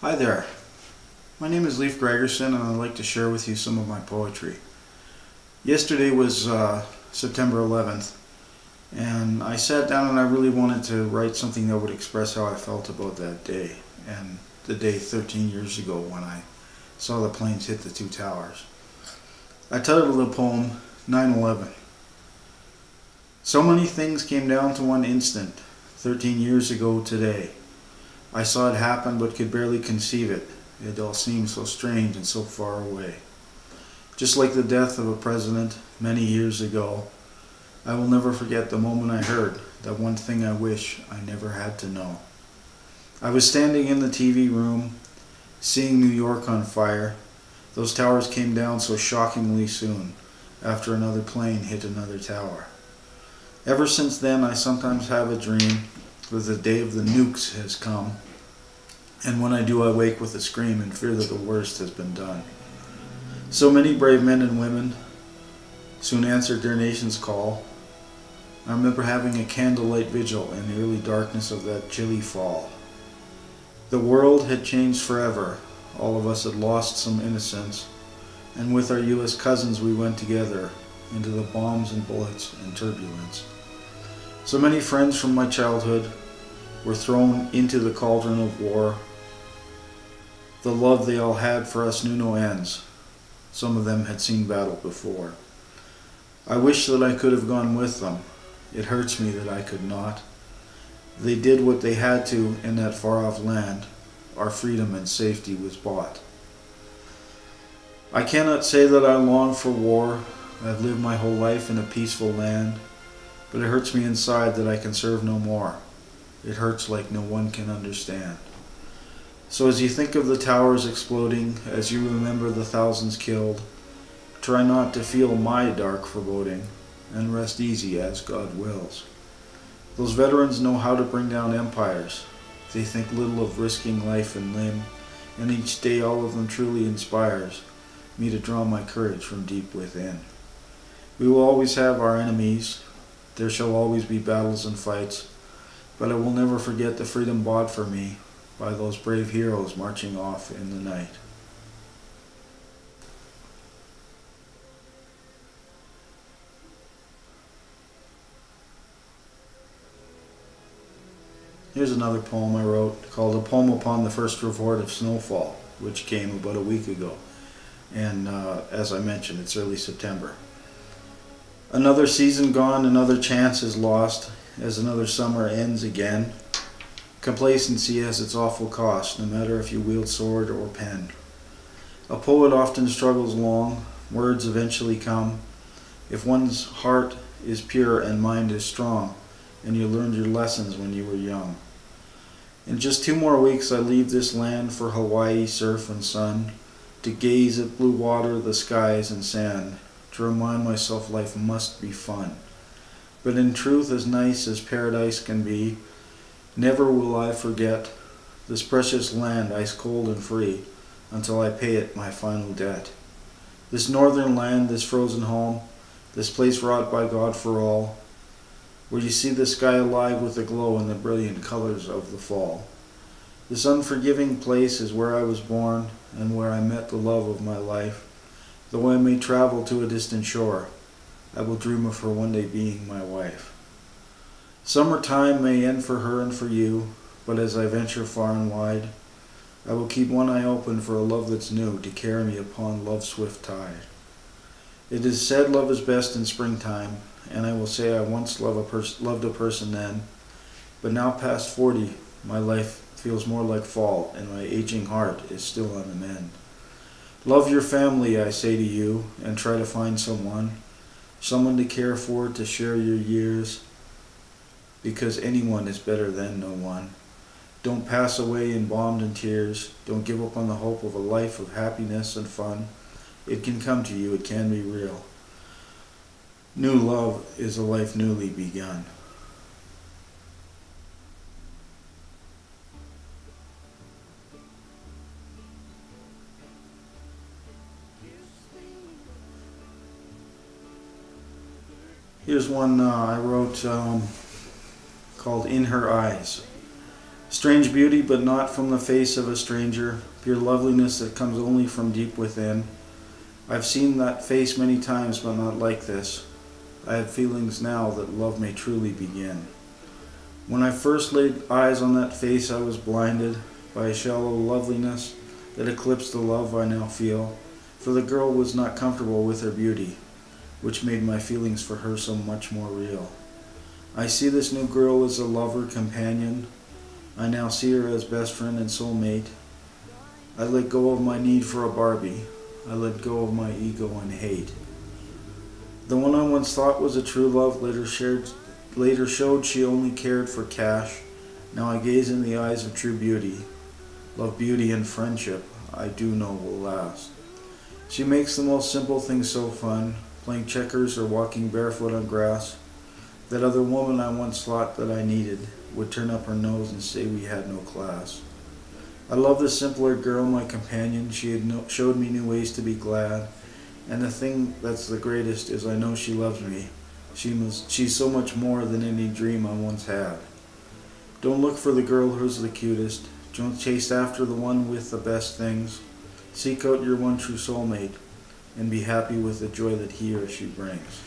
Hi there, my name is Leif Gregerson and I'd like to share with you some of my poetry. Yesterday was September 11th and I sat down and I really wanted to write something that would express how I felt about that day and the day 13 years ago when I saw the planes hit the two towers. I titled the poem 9/11. So many things came down to one instant, 13 years ago today. I saw it happen but could barely conceive it. It all seemed so strange and so far away. Just like the death of a president many years ago, I will never forget the moment I heard that one thing I wish I never had to know. I was standing in the TV room, seeing New York on fire. Those towers came down so shockingly soon, after another plane hit another tower. Ever since then, I sometimes have a dream that the day of the nukes has come, and when I do, I wake with a scream and fear that the worst has been done. So many brave men and women soon answered their nation's call. I remember having a candlelight vigil in the early darkness of that chilly fall. The world had changed forever. All of us had lost some innocence, and with our U.S. cousins we went together into the bombs and bullets and turbulence. So many friends from my childhood were thrown into the cauldron of war. The love they all had for us knew no ends. Some of them had seen battle before. I wish that I could have gone with them. It hurts me that I could not. They did what they had to in that far-off land. Our freedom and safety was bought. I cannot say that I long for war. I've lived my whole life in a peaceful land, but it hurts me inside that I can serve no more. It hurts like no one can understand. So as you think of the towers exploding, as you remember the thousands killed, try not to feel my dark foreboding, and rest easy as God wills. Those veterans know how to bring down empires. They think little of risking life and limb, and each day all of them truly inspires me to draw my courage from deep within. We will always have our enemies. There shall always be battles and fights, but I will never forget the freedom bought for me by those brave heroes marching off in the night. Here's another poem I wrote called A Poem Upon the First Report of Snowfall, which came about a week ago. And as I mentioned, it's early September. Another season gone, another chance is lost, as another summer ends again. Complacency has its awful cost, no matter if you wield sword or pen. A poet often struggles long, words eventually come. If one's heart is pure and mind is strong, and you learned your lessons when you were young. In just 2 more weeks I leave this land for Hawaii, surf and sun, to gaze at blue water, the skies and sand, to remind myself life must be fun. But in truth, as nice as paradise can be, never will I forget this precious land, ice cold and free, until I pay it my final debt. This northern land, this frozen home, this place wrought by God for all, where you see the sky alive with the glow and the brilliant colors of the fall. This unforgiving place is where I was born and where I met the love of my life. Though I may travel to a distant shore, I will dream of her one day being my wife. Summertime may end for her and for you, but as I venture far and wide, I will keep one eye open for a love that's new to carry me upon love's swift tide. It is said love is best in springtime, and I will say I once loved a person then, but now past 40, my life feels more like fall, and my aging heart is still on the mend. Love your family, I say to you, and try to find someone to care for, to share your years, because anyone is better than no one. Don't pass away embalmed in tears. Don't give up on the hope of a life of happiness and fun. It can come to you, it can be real. New love is a life newly begun. Here's one I wrote called In Her Eyes. Strange beauty, but not from the face of a stranger, pure loveliness that comes only from deep within. I've seen that face many times, but not like this. I have feelings now that love may truly begin. When I first laid eyes on that face, I was blinded by a shallow loveliness that eclipsed the love I now feel, for the girl was not comfortable with her beauty, which made my feelings for her so much more real. I see this new girl as a lover, companion. I now see her as best friend and soulmate. I let go of my need for a Barbie. I let go of my ego and hate. The one I once thought was a true love later showed she only cared for cash. Now I gaze in the eyes of true beauty. Love, beauty, and friendship I do know will last. She makes the most simple things so fun, playing checkers or walking barefoot on grass. That other woman I once thought that I needed would turn up her nose and say we had no class. I love this simpler girl, my companion. She had showed me new ways to be glad. And the thing that's the greatest is I know she loves me. She's so much more than any dream I once had. Don't look for the girl who's the cutest. Don't chase after the one with the best things. Seek out your one true soulmate and be happy with the joy that he or she brings.